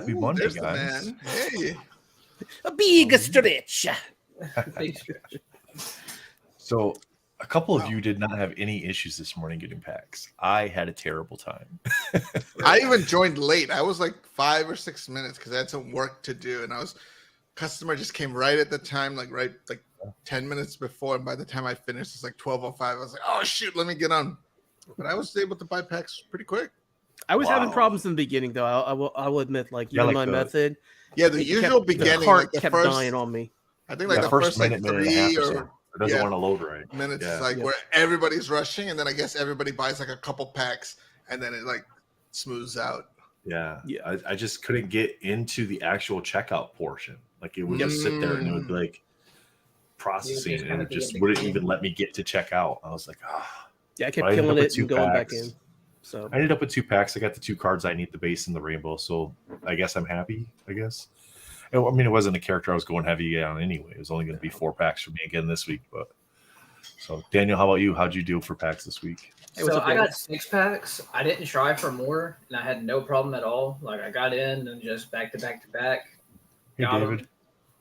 Happy Monday, there's guys. The man. Hey. A big stretch. So a couple of you did not have any issues this morning getting packs. I had a terrible time. I even joined late. I was like 5 or 6 minutes because I had some work to do, and customer just came right at the time, like 10 minutes before. And by the time I finished, it's like 12:05. I was like, oh shoot, let me get on. But I was able to buy packs pretty quick. I was having problems in the beginning, though. I will admit, like my method. Yeah, the usual beginning, the cart the kept first, dying on me. I think the first minute, like 3 and a half or so. or It doesn't want to load right. minutes, where everybody's rushing, and then I guess everybody buys like a couple packs, and then it like smooths out. Yeah. I just couldn't get into the actual checkout portion. Like it would just sit there and it would be like processing, and it just wouldn't even let me get to checkout. I was like, yeah, I kept killing it and going back in. So I ended up with 2 packs. I got the 2 cards I need, the base and the rainbow. So I guess I'm happy. I guess. I mean, it wasn't a character I was going heavy on anyway. It was only going to be 4 packs for me again this week. But so Daniel, how about you? How'd you do for packs this week? So I got 6 packs. I didn't try for more, and I had no problem at all. Like I got in and just back to back, Hey, got David. them,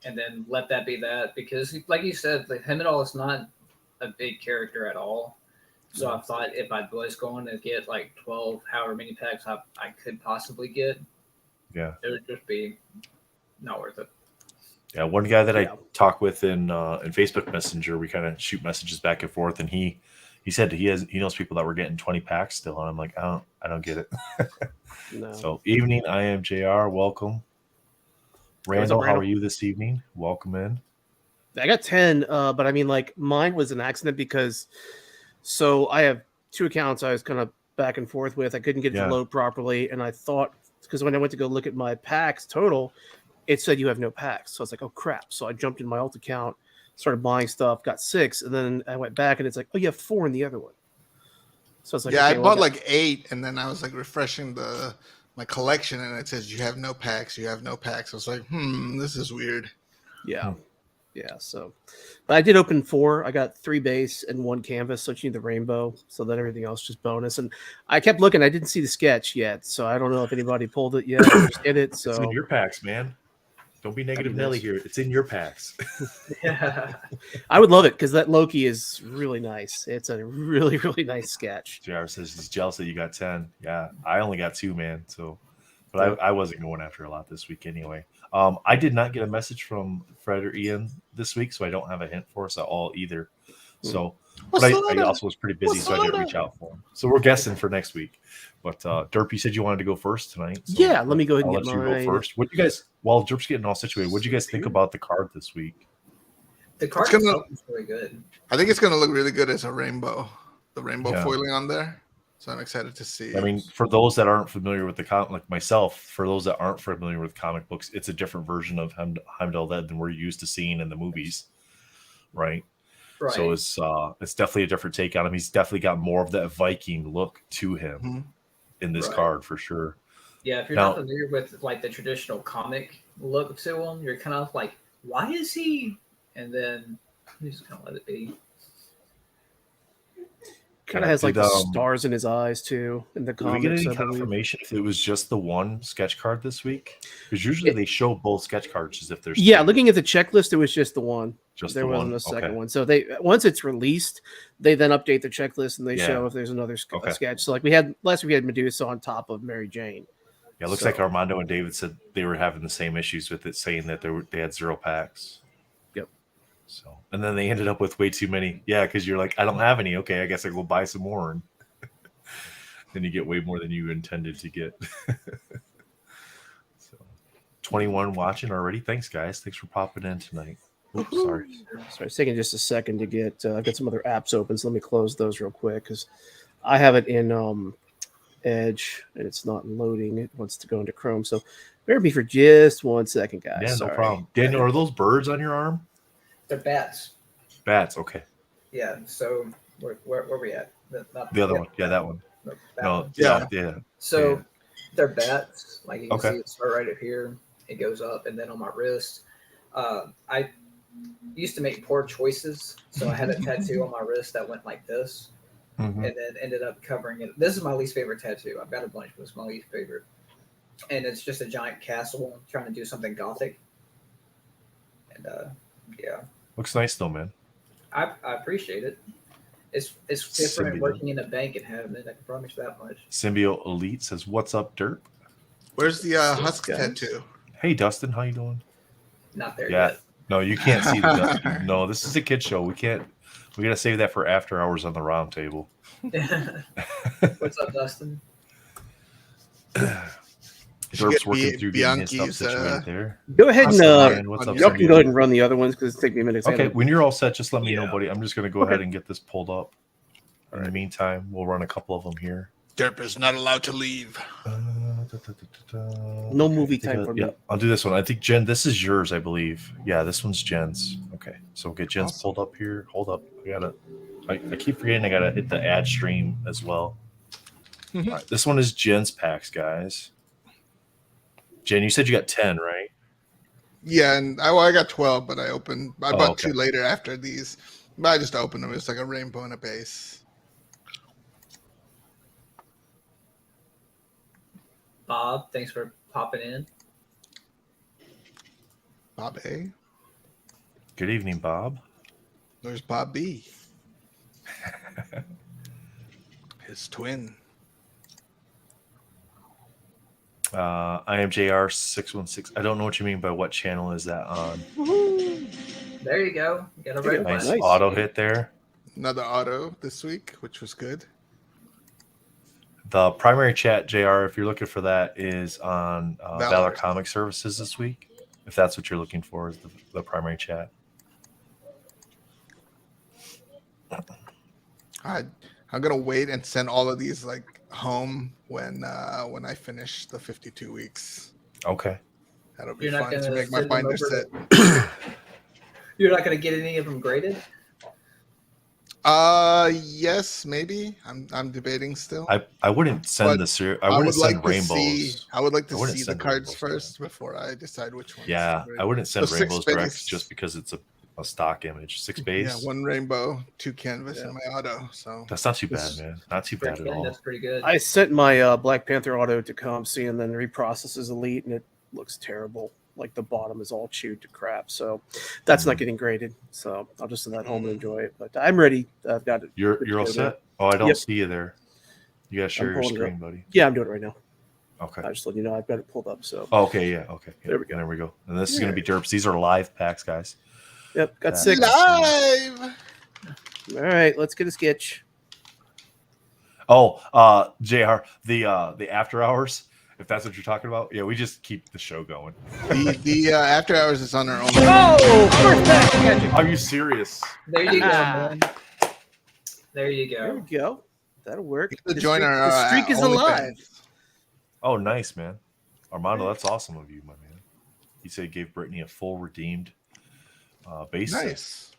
and then let that be that, because like you said, like Heimdal is not a big character at all. So I thought if I was going to get like 12, however many packs I could possibly get, it would just be not worth it. Yeah, one guy that I talk with in Facebook Messenger, we kind of shoot messages back and forth, and he said he knows people that were getting 20 packs still, and I'm like, I don't get it. No. So evening, I am JR. Welcome, Randall. How are you this evening? Welcome in. I got 10, but I mean, like mine was an accident because so I have 2 accounts I was kind of back and forth with. I couldn't get it to load properly, and I thought, because when I went to go look at my packs total, it said you have no packs. So I was like, oh crap. So I jumped in my alt account, started buying stuff, got 6, and then I went back and it's like, oh, you have 4 in the other one. So it's like, I bought like 8, and then I was like refreshing my collection, and it says you have no packs. You have no packs. I was like, this is weird. Yeah. Yeah. So, but I did open 4. I got 3 base and 1 canvas. So you need the rainbow. So then everything else just bonus. And I kept looking. I didn't see the sketch yet. So I don't know if anybody pulled it yet or just did it. So it's in your packs, man. Don't be negative Nelly here. It's in your packs. Yeah. I would love it because that Loki is really nice. It's a really, really nice sketch. JR says he's jealous that you got 10. Yeah, I only got 2, man. So, but I wasn't going after a lot this week anyway. I did not get a message from Fred.Ian this week, so I don't have a hint for us at all either. So, but I also was pretty busy, so I didn't reach out for him. So we're guessing for next week. But Derp, you said you wanted to go first tonight. So yeah, let me go ahead and let get you mine. go first. What you guys, while Derp's getting all situated, what do you guys think about the card this week? The card is really good. I think it's going to look really good as a rainbow. The rainbow foiling on there. So I'm excited to see. I mean, for those that aren't familiar with the comic, like myself, for those that aren't familiar with comic books, it's a different version of Heimdal than we're used to seeing in the movies, right? Right. So it's definitely a different take on him. He's definitely got more of that Viking look to him in this card for sure. Yeah, if you're not familiar with like the traditional comic look to him, you're kind of like, why is he? And then you just kind of let it be. Kind of has like the stars in his eyes too in the comics. Did we get any confirmation if it was just the one sketch card this week? Because usually they show both sketch cards as if there's two. Looking at the checklist, it was just the one. There wasn't a second one. So they once it's released, they then update the checklist and they show if there's another sketch. So like we had last week, we had Medusa on top of Mary Jane. Yeah, it looks like Armando and David said they were having the same issues with it, saying that they had 0 packs. So, and then they ended up with way too many. Yeah, because you're like, I don't have any. Okay, I guess I go buy some more. And then you get way more than you intended to get. So, 21 watching already. Thanks, guys. Thanks for popping in tonight. Oops, sorry. It's taking just a second to get. I've got some other apps open, so let me close those real quick because I have it in Edge and it's not loading. It wants to go into Chrome. So, bear me for just 1 second, guys. Yeah, no problem. Daniel, are those birds on your arm? They're bats. Bats, okay. Yeah, so where we at? The other one. Yeah, that one. No, yeah. So they're bats. Like you can see it start right up here. It goes up, and then on my wrist. I used to make poor choices. So I had a tattoo on my wrist that went like this. And then ended up covering it. This is my least favorite tattoo. I've got a bunch, but it's my least favorite. and it's just a giant castle trying to do something gothic. And yeah, Looks nice though, man. I appreciate it. It's different Symbiote. working in a bank and having it. I can promise you that much. Symbiote Elite says, "What's up, Derp?" Where's the husk guys. tattoo? Hey, Dustin, how you doing? Not there Yeah. yet. No, you can't see the. No, this is a kid show. We can't. We gotta save that for after hours on the round table. What's up, Dustin? Derp's working through getting his stuff Bianchi's, situated there. Go ahead and Ryan, what's up, y'all can Symbiote? go ahead and run the other ones because it's taking me a minute. to Okay, handle. when you're all set, just let me know, Yeah. buddy. I'm just gonna go ahead and get this pulled up. In the meantime, we'll run a couple of them here. Derp is not allowed to leave. No movie time for me. Yeah, I'll do this one. I think Jen, this is yours, I believe. Yeah, this one's Jen's. Okay, so we'll get Jen's Awesome. pulled up here. Hold up, I keep forgetting I gotta hit the ad stream as well. All right, this one is Jen's packs, guys. Jen, you said you got 10, right? Yeah, and I got 12, but I bought okay. 2 later after these. But I just opened them. It's like a rainbow and a base. Bob, thanks for popping in. Bob A. Good evening, Bob. There's Bob B. His twin. I am JR616. I don't know what you mean by what channel is that on. There you go. You got a red Nice one. Nice. auto hit there. Another auto this week, which was good. The primary chat, JR, if you're looking for that, is on Valor Valor. Comic Services this week. If that's what you're looking for, is the primary chat. I'm gonna wait and send all of these like home when I finish the 52 weeks. Okay. That'll be You're not fun to gonna make my send them binder over set. You're not going to get any of them graded? Yes, maybe. I'm debating still. I wouldn't send But the series. I wouldn't send rainbows. I would like to I wouldn't see the send cards rainbows, first before I decide which ones. Yeah, to I grade. wouldn't send So 6 rainbows direct base. just because it's a stock image. 6 base. Yeah, 1 rainbow, 2 canvas in my auto. So That's not too bad, man. Not too For bad at 10, all. that's pretty good. I sent my Black Panther auto to ComC and then reprocesses Elite, and it looks terrible. Like the bottom is all chewed to crap. So that's not getting graded. So I'll just send that home and enjoy it. But I'm ready. I've got it. You're all Good to go set? Oh, I don't Yep. see you there. You gotta share your pulling it screen, up. buddy. Yeah, I'm doing it right now. Okay. I just let you know I've got it pulled up. So Oh, okay, yeah, okay. Yeah, There we go. There we go. And this is gonna be derps. These are live packs, guys. yep, got That- 6. live. All right, let's get a sketch. Oh, JR, the after hours, if that's what you're talking about. Yeah, we just keep the show going. The after hours is on our own. Oh, first pack magic. Are you serious? There you go, Ah. man. There you There we go. go. That'll work. To join our the streak is OnlyFans. alive. Oh, nice, man. Armando, that's awesome of you, my man. He said he gave Brittany a full redeemed base set. Nice.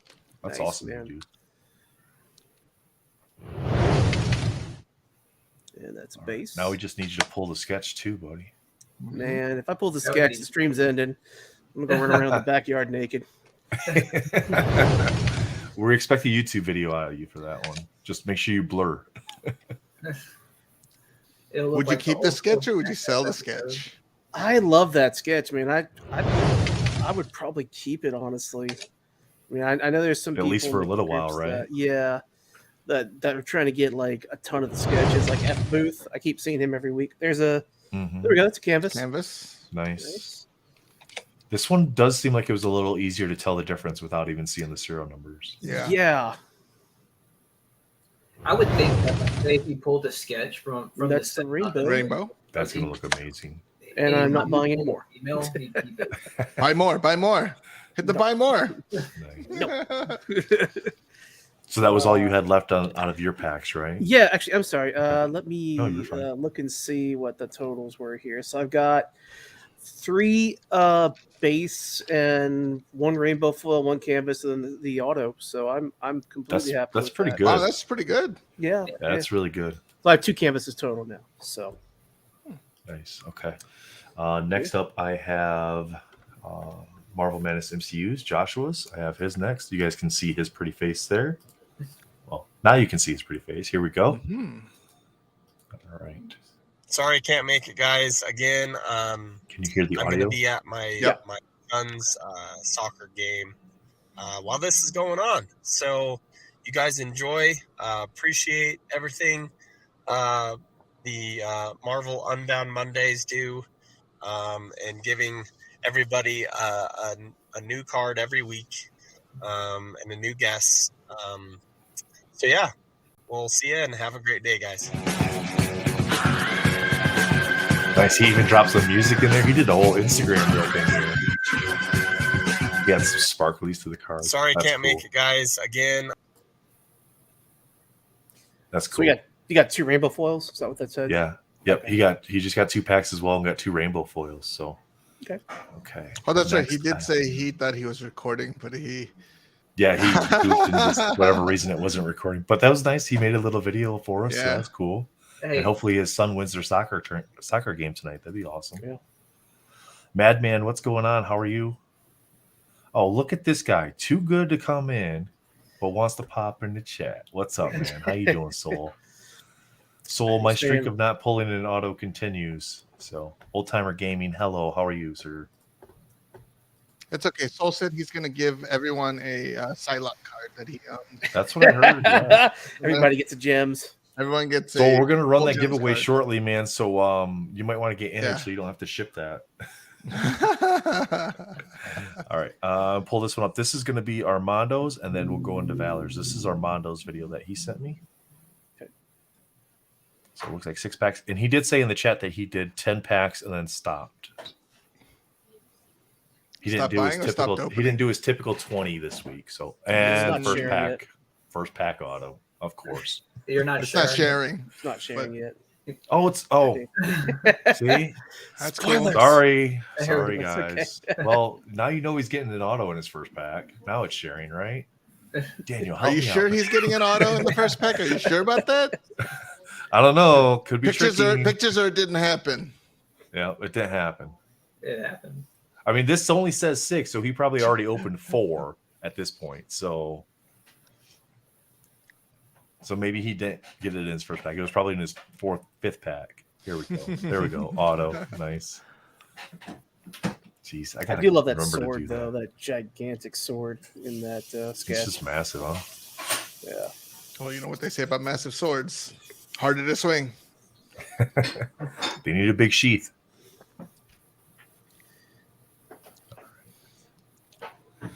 That's Nice, awesome, man. dude. And that's All right. base. Now we just need you to pull the sketch too, buddy. Man, if I pull the That would sketch, be- the stream's ending. I'm gonna go run around the backyard naked. We expect a YouTube video out of you for that one. Just make sure you blur. It'll look Would you like keep the old sketch school or would you sell the episode. sketch? I love that sketch, man. I would probably keep it, honestly. I mean, I know there's some At least people for a in the little while, groups right? that- yeah, that are trying to get like a ton of the sketches, like F Booth. I keep seeing him every week. There's a Mhm. there we go. That's a canvas. Canvas. Nice. Nice. This one does seem like it was a little easier to tell the difference without even seeing the serial numbers. Yeah. Yeah, I would think that if you pulled a sketch from That's the set, rainbow. Rainbow. That's going to look amazing. And I'm not buying any more. Email, you keep it. Buy more. Buy more. Hit the No. buy more. Nice. So that was all you had left out of your packs, right? Yeah, actually, I'm sorry. Let me No, you're fine. look and see what the totals were here. So I've got 3 base and 1 rainbow foil, 1 canvas, and then the auto. So I'm completely happy. That's with pretty that. good. Wow, that's pretty good. Yeah, That's really good. So I have 2 canvases total now. So Nice. Okay. Next up, I have Marvel Madness MCU's Joshua's. I have his next. You guys can see his pretty face there. Well, now you can see his pretty face. Here we go. Hmm. All right. Sorry, I can't make it, guys. Again, Can you hear the I'm going audio? to be at my Yep. my son's soccer game while this is going on. So you guys enjoy. Appreciate everything the Marvel Unbound Mondays do, and giving everybody a new card every week and a new guest. So yeah, we'll see you and have a great day, guys. Nice. He even dropped some music in there. He did the whole Instagram reel thing here. He had some sparklies to the cards. Sorry, That's can't cool. make it, guys. Again. That's So cool. you got 2 rainbow foils. Is that what that said? Yeah. Yep. He just got 2 packs as well and got 2 rainbow foils. So Okay. Oh, that's right. Next He did pack. say he thought he was recording, but he Yeah, he goofed and just whatever reason it wasn't recording. But that was nice. He made a little video for us. So Yeah. that's cool. Hey, And hopefully his son wins their soccer game tonight. That'd be awesome. Yeah. Madman, what's going on? How are you? Oh, look at this guy. Too good to come in, but wants to pop in the chat. What's up, man? How you doing, Soul? Soul, my streak of not pulling an auto continues. So, Old Timer Gaming, hello. How are you, sir? it's okay. Soul said he's gonna give everyone a Psylocke card that he owns. That's what I heard. Yeah. Everybody gets the gems. Everyone gets So we're gonna run full that gems giveaway card. shortly, man. So you might want to get in Yeah. it so you don't have to ship that. All right. Pull this one up. This is gonna be Armando's, and then we'll go into Valor's. This is Armando's video that he sent me. Okay. So it looks like 6 packs. And he did say in the chat that he did 10 packs and then stopped. He didn't Stopped do his buying or typical stopped he didn't do his typical 20 this week. So and not first sharing pack. it. First pack auto, of course. you're not It's sharing. not sharing. It's not sharing yet. Oh, see? That's cool. Sorry, That's guys. Well, now you know he's getting an auto in his first pack. Now it's sharing, right? Daniel, Are help you me sure out. he's getting an auto in the first pack? Are you sure about that? I don't know. Could be Pictures tricky. or it didn't happen. Yeah, it didn't happen. It happened. I mean, this only says 6, so he probably already opened 4 at this point. So maybe he didn't get it in his first pack. It was probably in his 5th pack. Here we go. There we go. Auto. Nice. Jeez, I do love that sword, though. That gigantic sword in that It's sketch. just massive, huh? Yeah. Well, you know what they say about massive swords. Harder to swing. They need a big sheath. I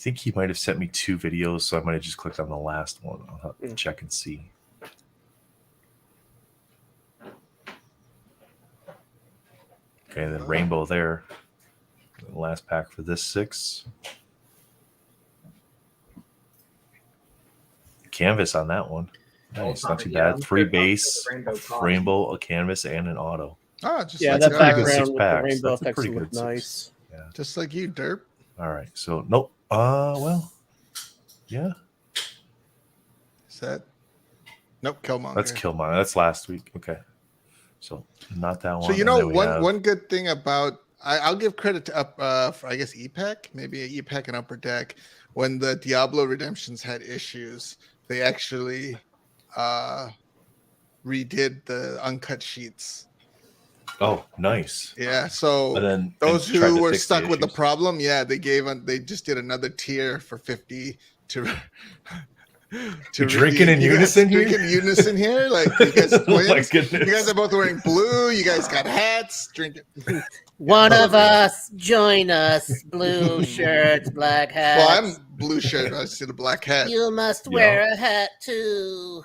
think he might have sent me 2 videos, so I might have just clicked on the last one. I'll have to check and see. Okay, then rainbow there. The last pack for this 6. Canvas on that one. Nice, not too Yeah, bad. 3 base, rainbow card. rainbow, a canvas, and an auto. Oh, just Yeah, like that That's a pretty good background 6 with the packs. rainbow That's a effects pretty look good 6. nice. Yeah. just like you, Derp. All right. So nope. Well, yeah. Is that? Nope, Killmonger. That's Killmonger. That's last week. Okay. So not that one. So you And know then we have- one good thing about I'll give credit to for I guess EPAC, maybe a EPAC and Upper Deck. When the Diablo Redemptions had issues, they actually redid the uncut sheets. Oh, nice. Yeah, so And then those and tried who to were fix stuck with the issues. problem, yeah, they just did another tier for 50 to You drinking in unison here? Drinking in unison here, like you guys are Oh my twins. goodness. You guys are both wearing blue. You guys got hats. Drinking. One of us, join us. Blue shirts, black hats. Well, I'm blue shirt. I see the black hat. You must Yeah. wear a hat too.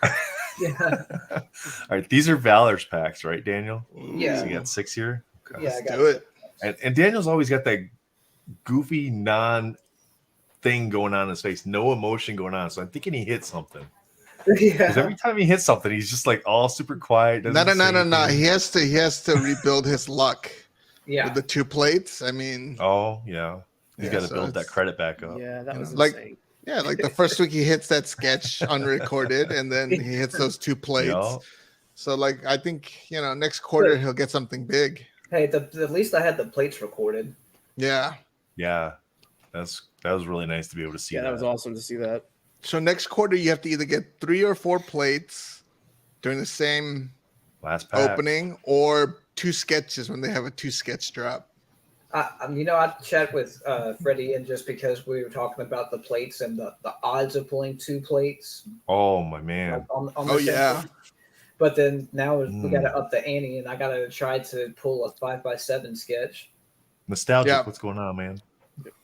Yeah. All right. These are Valor's packs, right, Daniel? Yeah. So you got 6 here. Okay. Yeah, I Let's got do it. And Daniel's always got that goofy thing going on in his face, no emotion going on. So I'm thinking he hit something. Because every time he hits something, he's just like all super quiet. No. doesn't say anything. He has to rebuild his luck Yeah. with the 2 plates. I mean, Oh, yeah. He's Yeah, got to so build that it's- credit back up. Yeah, that was Like- insane. yeah, like the first week he hits that sketch unrecorded, and then he hits those 2 plates. Yeah. So, like, I think next quarter he'll get something big. Hey, at least I had the plates recorded. Yeah. Yeah. That was really nice to be able to see Yeah, that was awesome to see that. So next quarter you have to either get 3 or 4 plates during the same Last pack. opening, or 2 sketches when they have a 2 sketch drop. I chat with Fred.Ian just because we were talking about the plates and the odds of pulling 2 plates. Oh my man. On Oh the yeah. same. But then now we got to up the ante, and I got to try to pull a 5x7 sketch. Nostalgic. Yeah. What's going on, man?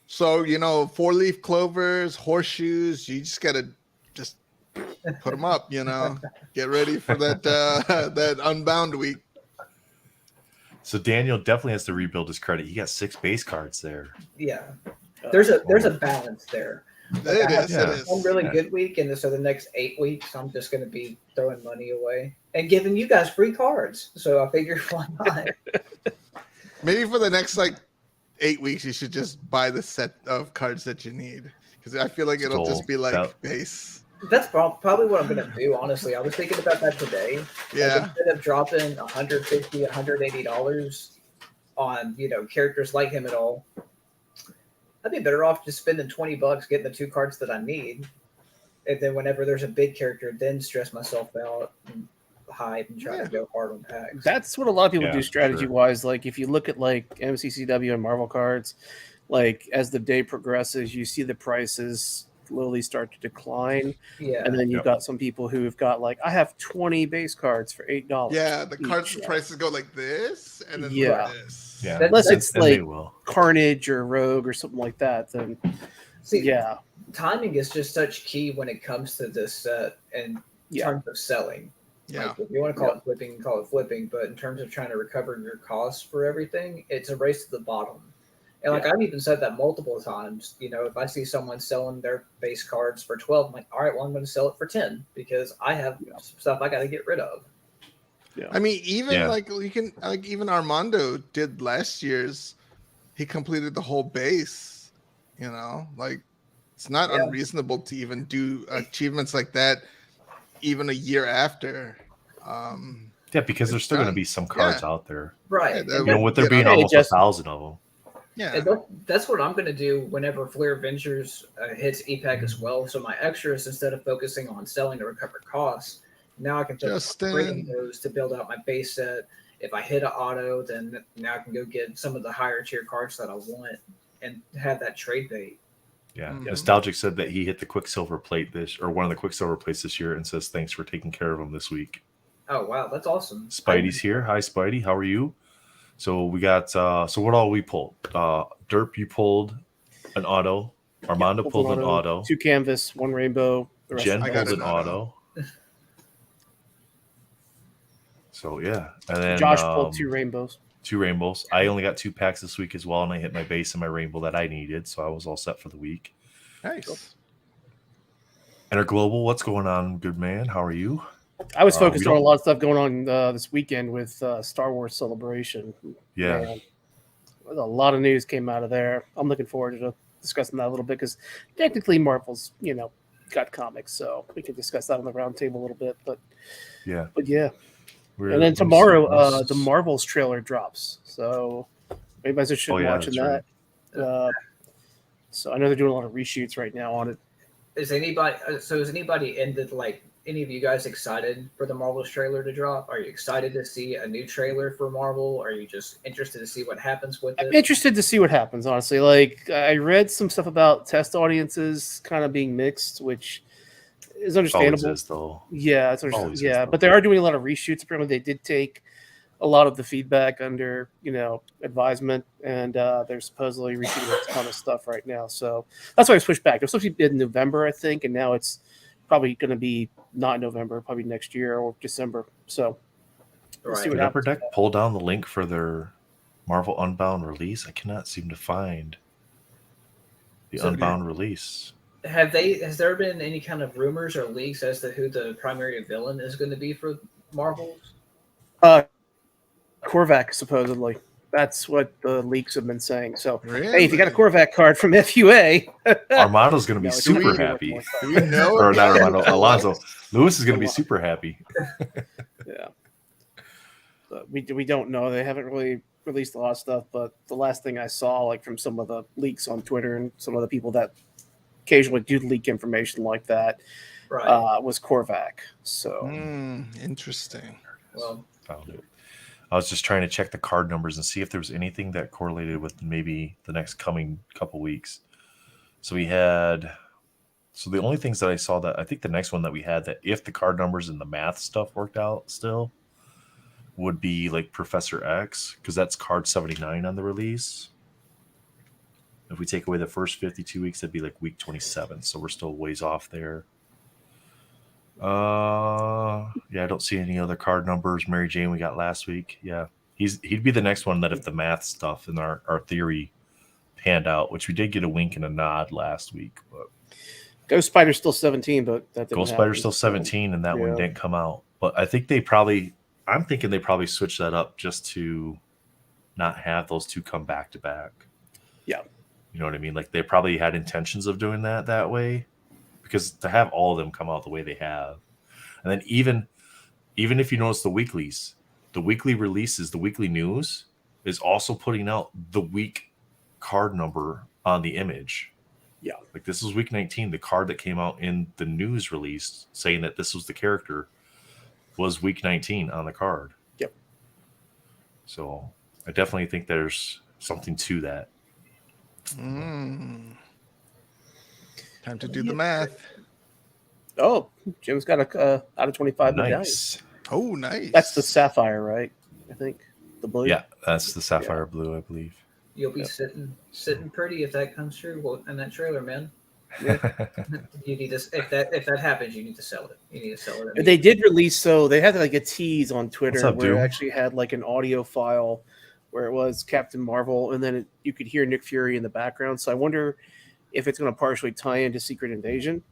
So 4-leaf clovers, horseshoes. You just gotta just put them up. Get ready for that that Unbound week. So Daniel definitely has to rebuild his credit. He got 6 base cards there. Yeah, there's a balance there. It is. One really good week, and so the next 8 weeks, I'm just going to be throwing money away and giving you guys free cards. So I figure, why not? Maybe for the next 8 weeks, you should just buy the set of cards that you need, because I feel like it'll just be base. That's probably what I'm going to do. Honestly, I was thinking about that today. Yeah. Instead of dropping $150, $180 on characters like Heimdal, I'd be better off just spending $20 getting the 2 cards that I need, and then whenever there's a big character, then stress myself out and hide and try to go hard on packs. That's what a lot of people do strategy wise. Like if you look at MCCW and Marvel cards, as the day progresses, you see the prices slowly start to decline. Yeah. And then you've got some people who've got I have 20 base cards for $8. Yeah, the cards prices go like this, and then like this. Yeah. Unless it's Carnage or Rogue or something like that, then timing is just such key when it comes to this set in terms of selling. Yeah. If you want to call it flipping, you can call it flipping, but in terms of trying to recover your costs for everything, it's a race to the bottom. And I've even said that multiple times. If I see someone selling their base cards for 12, I'm like, all right, well, I'm going to sell it for 10 because I have stuff I got to get rid of. Yeah. I mean, even you can even Armando did last year's. He completed the whole base. It's not unreasonable to even do achievements like that, even a year after. Because there's still going to be some cards out there, right? With there being almost 1,000 of them. Yeah, and that's what I'm going to do whenever Flair Ventures hits EPAC as well. So my extras, instead of focusing on selling to recover costs, now I can focus on trading those to build out my base set. If I hit an auto, then now I can go get some of the higher tier cards that I want and have that trade bait. Yeah, Nostalgic said that he hit the Quicksilver plate one of the Quicksilver plates this year, and says thanks for taking care of him this week. Oh wow, that's awesome. Spidey's here. Hi, Spidey. How are you? So we got. So what all we pulled? Derp, you pulled an auto. Armando pulled an auto. 2 canvas, 1 rainbow. Jen pulled an auto. So yeah, and then Josh pulled 2 rainbows. 2 rainbows. I only got 2 packs this week as well, and I hit my base and my rainbow that I needed, so I was all set for the week. Nice. And our global, what's going on, good man? How are you? I was focused on a lot of stuff going on this weekend with Star Wars Celebration. Yeah. Man, a lot of news came out of there. I'm looking forward to discussing that a little bit because technically Marvel's, got comics, so we can discuss that on the round table a little bit. But yeah. And then tomorrow, the Marvels trailer drops. So maybe I should be watching that. Right. So I know they're doing a lot of reshoots right now on it. Is anybody any of you guys excited for the Marvels trailer to drop? Are you excited to see a new trailer for Marvel? Or are you just interested to see what happens with it? I'm interested to see what happens, honestly. I read some stuff about test audiences kind of being mixed, which is understandable. Always is, though. Yeah, it's understandable. But they are doing a lot of reshoots. Apparently, they did take a lot of the feedback under, advisement, and they're supposedly reshooting a ton of stuff right now. So that's why it was pushed back. It was supposed to be in November, I think, and now it's probably going to be not November, probably next year or December. So we'll see what happens. Did Upper Deck pull down the link for their Marvel Unbound release? I cannot seem to find the Unbound release. Has there been any kind of rumors or leaks as to who the primary villain is going to be for Marvels? Korvac, supposedly. That's what the leaks have been saying. So, really? Hey, if you got a Korvac card from FUA, Armando's going to be super happy. Do we know? Or not Armando, Alonzo. Lewis is going to be super happy. Yeah. But we don't know. They haven't really released a lot of stuff. But the last thing I saw, from some of the leaks on Twitter and some of the people that occasionally do leak information like that, was Korvac. So interesting. Well, Found it. I was just trying to check the card numbers and see if there was anything that correlated with maybe the next coming couple weeks. So we had. So the only things that I saw that I think the next one that we had that if the card numbers and the math stuff worked out still would be like Professor X, because that's card 79 on the release. If we take away the first 52 weeks, that'd be like week 27. So we're still ways off there. Yeah, I don't see any other card numbers. Mary Jane we got last week. Yeah. He'd be the next one that if the math stuff and our theory panned out, which we did get a wink and a nod last week, but Ghost Spider's still 17, but that didn't Ghost happen. Spider's still 17 and that one Yeah. didn't come out. But I think I'm thinking they probably switched that up just to not have those two come back to back. Yeah. You know what I mean? Like they probably had intentions of doing that way, because to have all of them come out the way they have. And then even if you notice the weeklies, the weekly releases, the weekly news is also putting out the week card number on the image. Yeah. Like this is week 19. The card that came out in the news release saying that this was the character was week 19 on the card. Yep. So I definitely think there's something to that. Time to do the math. Oh, Jim's got a out of 25 medallion. Nice. Oh, nice. That's the sapphire, right? I think the blue. Yeah, that's the sapphire blue, I believe. You'll be sitting pretty if that comes true in that trailer, man. You need to if that happens, you need to sell it. You need to sell it. They did release, so they had like a tease on Twitter What's up, where Doom? it actually had like an audio file where it was Captain Marvel, and then you could hear Nick Fury in the background. So I wonder if it's going to partially tie into Secret Invasion.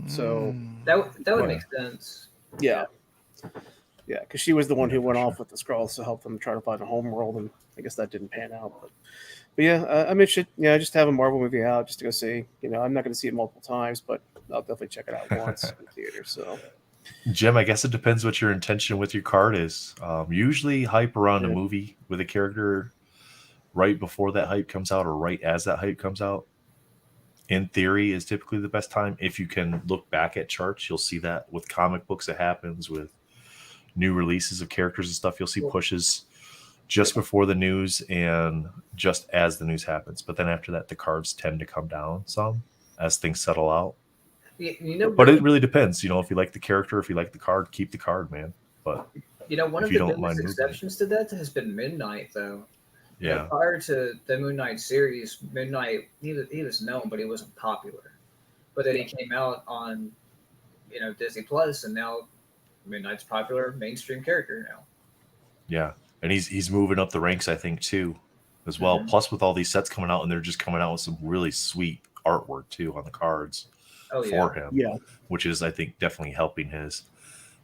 So that would make sense. Yeah, because she was the one Yeah, who went for off with the Skrulls to help them try to find a home world, and I guess that didn't pan out. But yeah, I'm interested. Yeah, just have a Marvel movie out just to go see. I'm not going to see it multiple times, but I'll definitely check it out once in the theater. So, Jim, I guess it depends what your intention with your card is. Usually hype around a Yeah. movie with a character right before that hype comes out or right as that hype comes out, in theory, is typically the best time. If you can look back at charts, you'll see that with comic books it happens, with new releases of characters and stuff. You'll see pushes just before the news and just as the news happens. But then after that, the cards tend to come down some as things settle out. But it really depends. If you like the character, if you like the card, keep the card, man. But one if of you the don't mind biggest moving. exceptions to that has been Moon Knight, though. Yeah. Prior to the Moon Knight series, Moon Knight he was known, but he wasn't popular. But then he came out on, Disney Plus, and now Moon Knight's popular mainstream character now. Yeah. And he's moving up the ranks, I think, too, as well. Mhm. Plus, with all these sets coming out, and they're just coming out with some really sweet artwork too on the cards for him. Yeah. Which is, I think, definitely helping his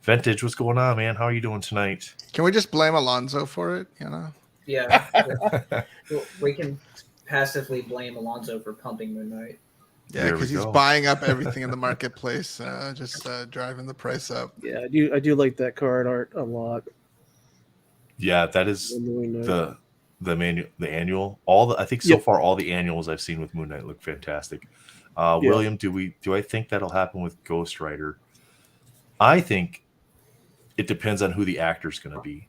vintage. What's going on, man? How are you doing tonight? Can we just blame Alonzo for it? Yeah, we can passively blame Alonzo for pumping Moon Knight. Yeah, There we because he's go. buying up everything in the marketplace, just driving the price up. Yeah, I do like that card art a lot. Yeah, that is The Moon Knight. the annual. I think so far all the annuals I've seen with Moon Knight look fantastic. William, do I think that'll happen with Ghost Rider? I think it depends on who the actor's going to be.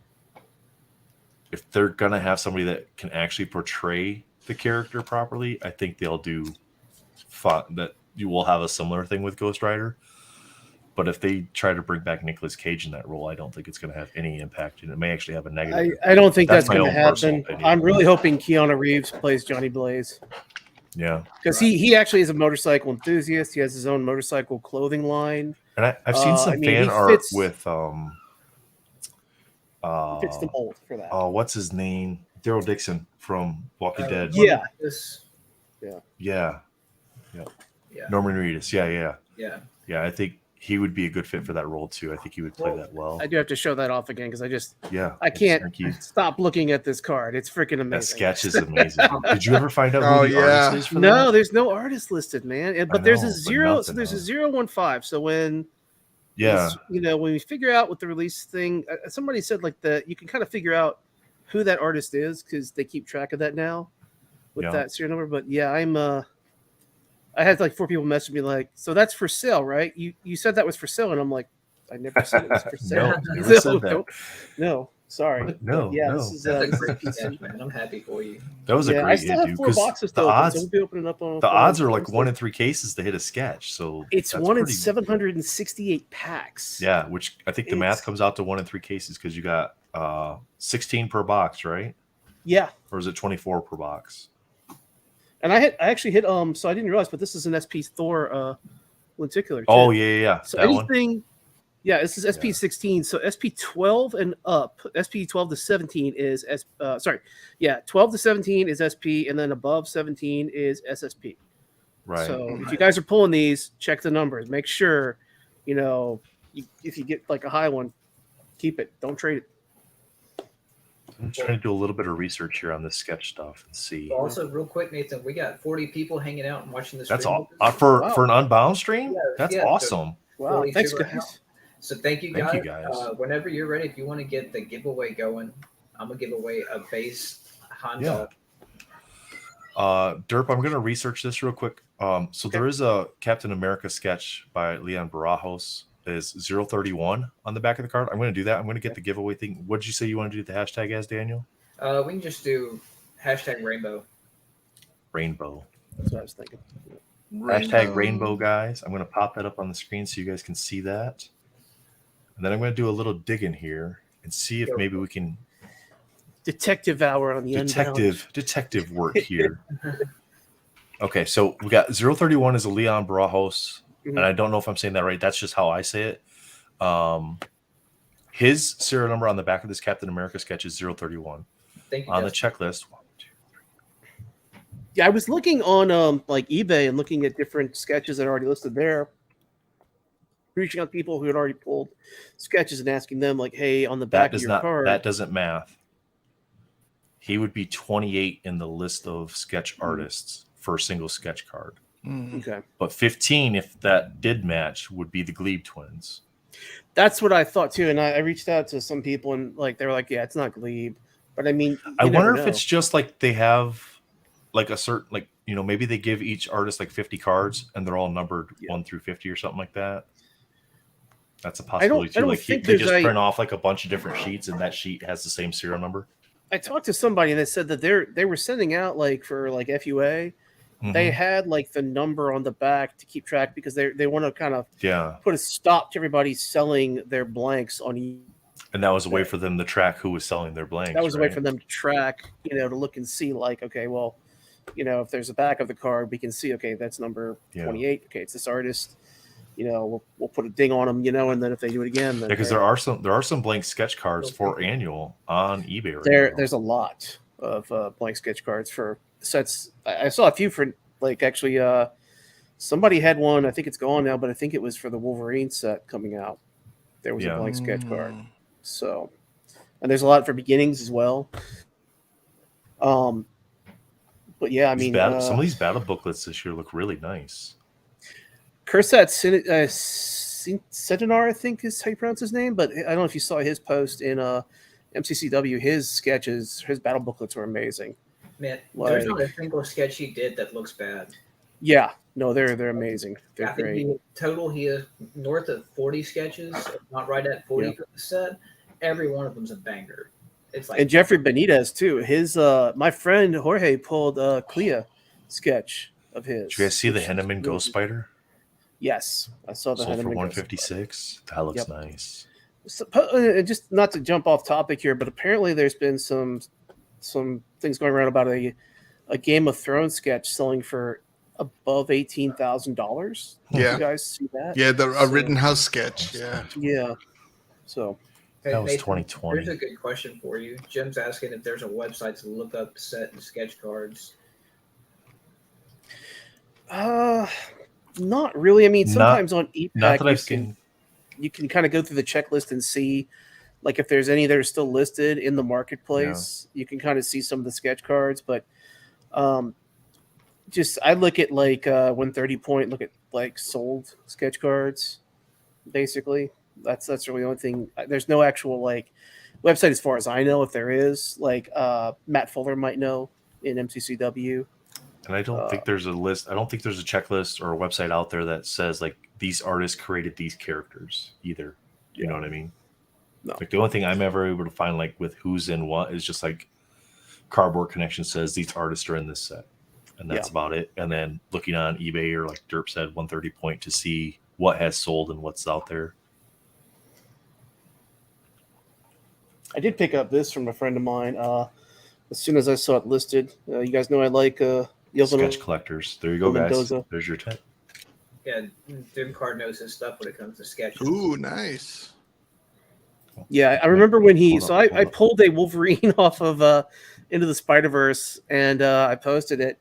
If they're going to have somebody that can actually portray the character properly, I think they'll do that. You will have a similar thing with Ghost Rider. But if they try to bring back Nicolas Cage in that role, I don't think it's going to have any impact, and it may actually have a negative. I don't think that's my going to own personal happen. opinion. I'm really hoping Keanu Reeves plays Johnny Blaze. Yeah, because he actually is a motorcycle enthusiast. He has his own motorcycle clothing line. and I've seen some fan art with he fits the mold for that. what's his name? Daryl Dixon from Walking Dead. Yeah. Yeah. Norman Reedus. Yeah. I think he would be a good fit for that role too. I think he would play that well. I do have to show that off again because I can't stop looking at this card. It's freaking amazing. That sketch is amazing. Did you ever find out who the artist is for that? No, there's no artist listed, man. But there's a zero. So there's a 015. So when when we figure out what the release thing, somebody said you can kind of figure out who that artist is because they keep track of that now with that serial number. But yeah, I had 4 people message me so that's for sale, right? You said that was for sale, and I'm like, I never said it was for No, sale. never said that. No, sorry. What? No, yeah, no. this is That's a this great is sketch, PC. man. I'm happy for you. That was a I great still hit, have dude. 4 Because boxes the to open, odds, so we'll be opening up on the odds are like Wednesday. 1 in 3 cases to hit a sketch. So It's that's 1 in pretty, 768 packs. Yeah, which I think the math It's- comes out to 1 in 3 cases because you got 16 per box, right? Yeah, Or is it 24 per box? and I actually hit so I didn't realize, but this is an SP Thor lenticular too. Oh yeah. So That one. anything, this is SP 16. So SP 12 and up, SP 12 to 17 is 12 to 17 is SP, and then above 17 is SSP. Right. So if you guys are pulling these, check the numbers. Make sure, if you get like a high one, keep it. Don't trade it. I'm trying to do a little bit of research here on this sketch stuff and see. Also, real quick, Nathan, we got 40 people hanging out and watching this. That's stream all with us. for an Unbound stream. Yeah, That's yeah. awesome. Wow, 42 thanks, right now. guys. So thank you Thank guys. you, guys. Whenever you're ready, if you want to get the giveaway going, I'm gonna give away a base Heimdal. Derp, I'm gonna research this real quick. So there is a Captain America sketch by Leon Barajos. Is 031 on the back of the card. I'm going to do that. I'm going to get the giveaway thing. What did you say you want to do the hashtag as, Daniel? We can just do hashtag rainbow. Rainbow. That's what I was thinking. Hashtag rainbow, guys. I'm going to pop that up on the screen so you guys can see that. And then I'm going to do a little digging here and see if maybe we can Detective hour on the detective work here. Okay, so we got 031 is a Leon Barajos. And I don't know if I'm saying that right. That's just how I say it. His serial number on the back of this Captain America sketch is 031. Thank you, on the Justin. checklist. Yeah, I was looking on like eBay and looking at different sketches that are already listed there. Reaching out to people who had already pulled sketches and asking them, like, hey, on the back of your card. That doesn't math. He would be 28 in the list of sketch artists for a single sketch card. Okay. But 15, if that did match, would be the Glebe twins. That's what I thought too. And I reached out to some people and like they were like, yeah, it's not Glebe. But I mean, I wonder if it's just like they have like a certain, like, maybe they give each artist like 50 cards and they're all numbered 1 through 50 or something like that. That's a possibility too. Like they just print off like a bunch of different sheets and that sheet has the same serial number. I talked to somebody and they said that they were sending out like for like FUA. They had like the number on the back to keep track because they want to kind of put a stop to everybody selling their blanks on eBay. And that was a way for them to track who was selling their blanks. That was a way for them to track, to look and see like, okay, well, if there's a back of the card, we can see, okay, that's number 28. Okay, it's this artist. We'll put a ding on them, and then if they do it again, then because there are some blank sketch cards for annual on eBay right now. There's a lot of blank sketch cards for sets. I saw a few for like actually somebody had one. I think it's gone now, but I think it was for the Wolverine set coming out. There was a blank sketch card. So, and there's a lot for beginnings as well. But yeah, I mean, some of these battle booklets this year look really nice. Kursat Sentinar, I think is how you pronounce his name, but I don't know if you saw his post in MCCW. His sketches, his battle booklets were amazing. Man, there's not a single sketch he did that looks bad. Yeah, no, they're amazing. They're great. He is north of 40 sketches, not right at 40 for the set. Every one of them's a banger. It's like, and Jeffrey Benitez too. His my friend Jorge pulled a Clea sketch of his. Did you guys see the Henneman Ghost Spider? Yes, I saw the Henneman for 156. That looks nice. So, just not to jump off topic here, but apparently there's been some things going around about a Game of Thrones sketch selling for above $18,000. Yeah, you guys see that? Yeah, a Rittenhouse sketch. Yeah. So that was 2020. Here's a good question for you. Jim's asking if there's a website to look up set and sketch cards. Not really. I mean, sometimes on ePack you can kind of go through the checklist and see, like, if there's any that are still listed in the marketplace. You can kind of see some of the sketch cards, but just I look at like 130 point, look at like sold sketch cards. Basically, that's really the only thing. There's no actual like website as far as I know. If there is, like Matt Fuller might know in MCCW. And I don't think there's a list. I don't think there's a checklist or a website out there that says like these artists created these characters either. You know what I mean? No. Like the only thing I'm ever able to find like with who's in what is just like Cardboard Connection says these artists are in this set, and that's about it. And then looking on eBay or like Derp said 130 Point to see what has sold and what's out there. I did pick up this from a friend of mine. As soon as I saw it listed, you guys know I like Sketch collectors. There you go, guys. Mendoza. There's your tip. Yeah, Dim Card knows his stuff when it comes to sketches. Ooh, nice. Yeah, I remember when he. Hold So up, I pulled a Wolverine off of Into the Spider-Verse, and I posted it,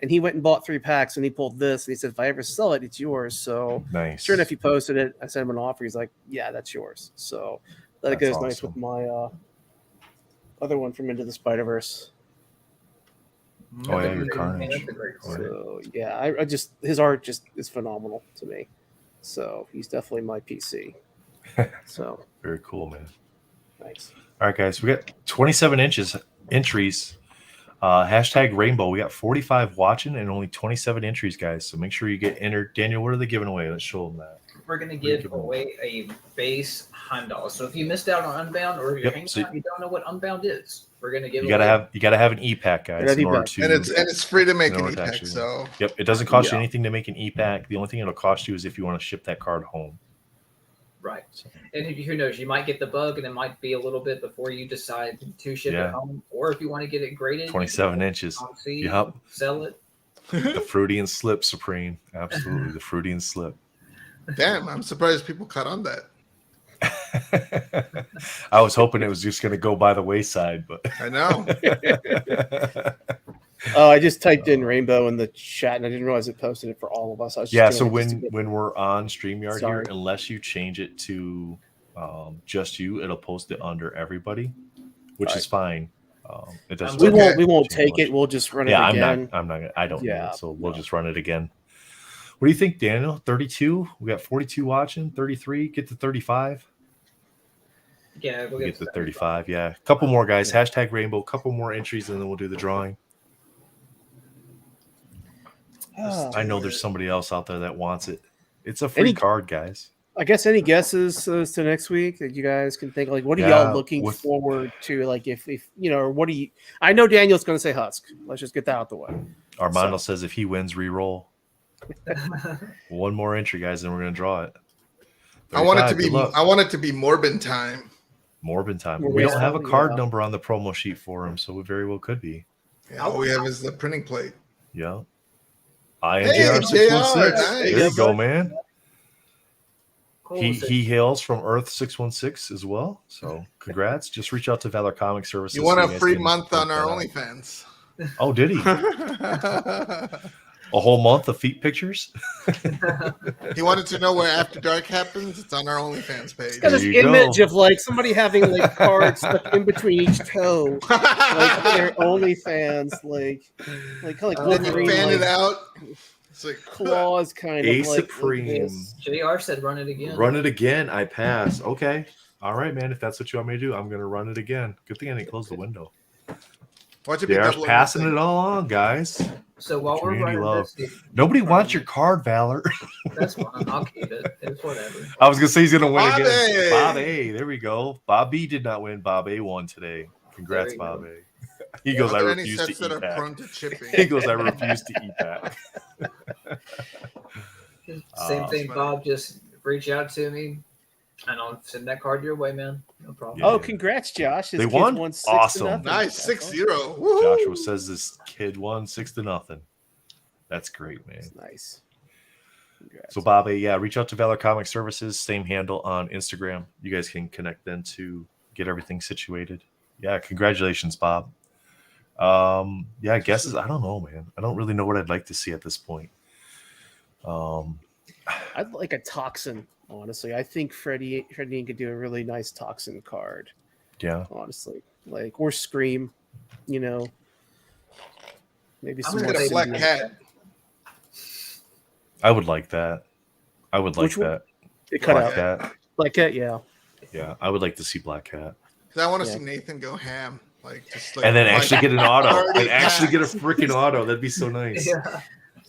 and he went and bought 3 packs, and he pulled this, and he said, "If I ever sell it, it's yours." So Nice. sure enough, he posted it. I sent him an offer. He's like, "Yeah, that's yours." So that That's goes nice awesome. with my other one from Into the Spider-Verse. Oh yeah, That's your a great- Carnage. that's a great card. So yeah, I just his art just is phenomenal to me. So he's definitely my PC. So Very cool, man. nice. All right, guys, we got 27 entries. Hashtag rainbow. We got 45 watching and only 27 entries, guys. So make sure you get entered. Daniel, what are they giving away? Let's show them that. We're going to What are you give giving away a base Heimdal. So if you missed out on Unbound or you're Yep, hanging so- out, you don't know what Unbound is. We're going to give You gotta away. have an e-pack, guys, Gotta in have order e-pack. to. And it's free to make in an order to e-pack, actually win. so Yep, it doesn't cost you Yeah. anything to make an e-pack. The only thing it'll cost you is if you want to ship that card home. Right. And who knows, you might get the bug and it might be a little bit before you decide to ship Yeah. it home. Or if you want to get it graded, 27 inches. see, Yep. sell it. The Freudian slip, Supreme. Absolutely, the Freudian slip. damn, I'm surprised people caught on that. I was hoping it was just going to go by the wayside, but I know. Oh, I just typed in rainbow in the chat, and I didn't realize it posted it for all of us. I was just yeah. doing So it just to get- when we're on StreamYard Sorry. here, unless you change it to just you, it'll post it under everybody, which is fine. It doesn't. we won't take much. it. We'll just run it Yeah, again. I'm not. I don't need Yeah, it, so we'll no. just run it again. What do you think, Daniel? 32. We got 42 watching. 33. Get to 35. Yeah, we'll Get to 35. Yeah, a couple more guys. Hashtag rainbow. Couple more entries, and then we'll do the drawing. I know there's somebody else out there that wants it. It's a free card, guys. I guess any guesses as to next week that you guys can think, like, what are Yeah, y'all looking with- forward to? Like, if you know, or what do you? I know Daniel's going to say Husk. Let's just get that out the way. Armando says if he wins, re-roll. One more entry, guys, and we're gonna draw it. I want it to 35, be good luck. Morbin time. Morbin time. Yeah, We don't have a card yeah. number on the promo sheet for him, so it very well could be. Yeah, all we have is the printing plate. Yeah. Hey, INJR 616. nice. There you go, man. Cool. He hails from Earth 616 as well. So congrats. Just reach out to Valor Comic Services. You want so a guys free can month on work our that out. OnlyFans. Oh, did he? A whole month of feet pictures? He wanted to know where After Dark happens. It's on our OnlyFans page. Got this There you image go. of like somebody having like cards stuck in between each toe, like their OnlyFans, like Then you Wolverine, fan like, it out. It's like claws, kind A of like Supreme. this. JR said run it again. Run it again. I pass. Okay. All right, man. If that's what you want me to do, I'm going to run it again. Good thing I didn't close the window. watch it be They're double passing everything. it all on, guys. So while we're Community running love. this, Nobody wants your card, Valor. that's fine. I'll keep it. It's whatever. I was going to say he's going to win Bob again. A. Bob A. There we go. Bob B did not win. Bob A won today. Congrats, There you Bob go. A. He goes, Are I there any refuse to sets that eat are that. prone to chipping? He goes, I refuse to eat that. Same thing, Smart. Bob. Just reach out to me, and I'll send that card your way, man. No problem. Yeah. Oh, congrats, Josh! His They kids won? 6-0. Awesome. Nice, That's 6-0. Joshua says this kid won 6-0. That's great, man. That's nice. Congrats. So, Bob A, yeah, reach out to Valor Comic Services, same handle on Instagram. You guys can connect then to get everything situated. Yeah, congratulations, Bob. Yeah, guesses. I don't know, man. I don't really know what I'd like to see at this point. I'd like a toxin, honestly. I think Fred.Ian could do a really nice toxin card, Yeah, honestly. Like, or Scream, you know. Maybe I'm some Let's gonna get a say black no. cat. I would like that. I would like Which one? that. It cut Black out. Cat. Black Cat, yeah. Yeah, I would like to see Black Cat. Because I want to Yeah. see Nathan go ham. Like, just like And then actually get an auto. Already And actually get a packed. freaking auto. That'd be so nice. Yeah.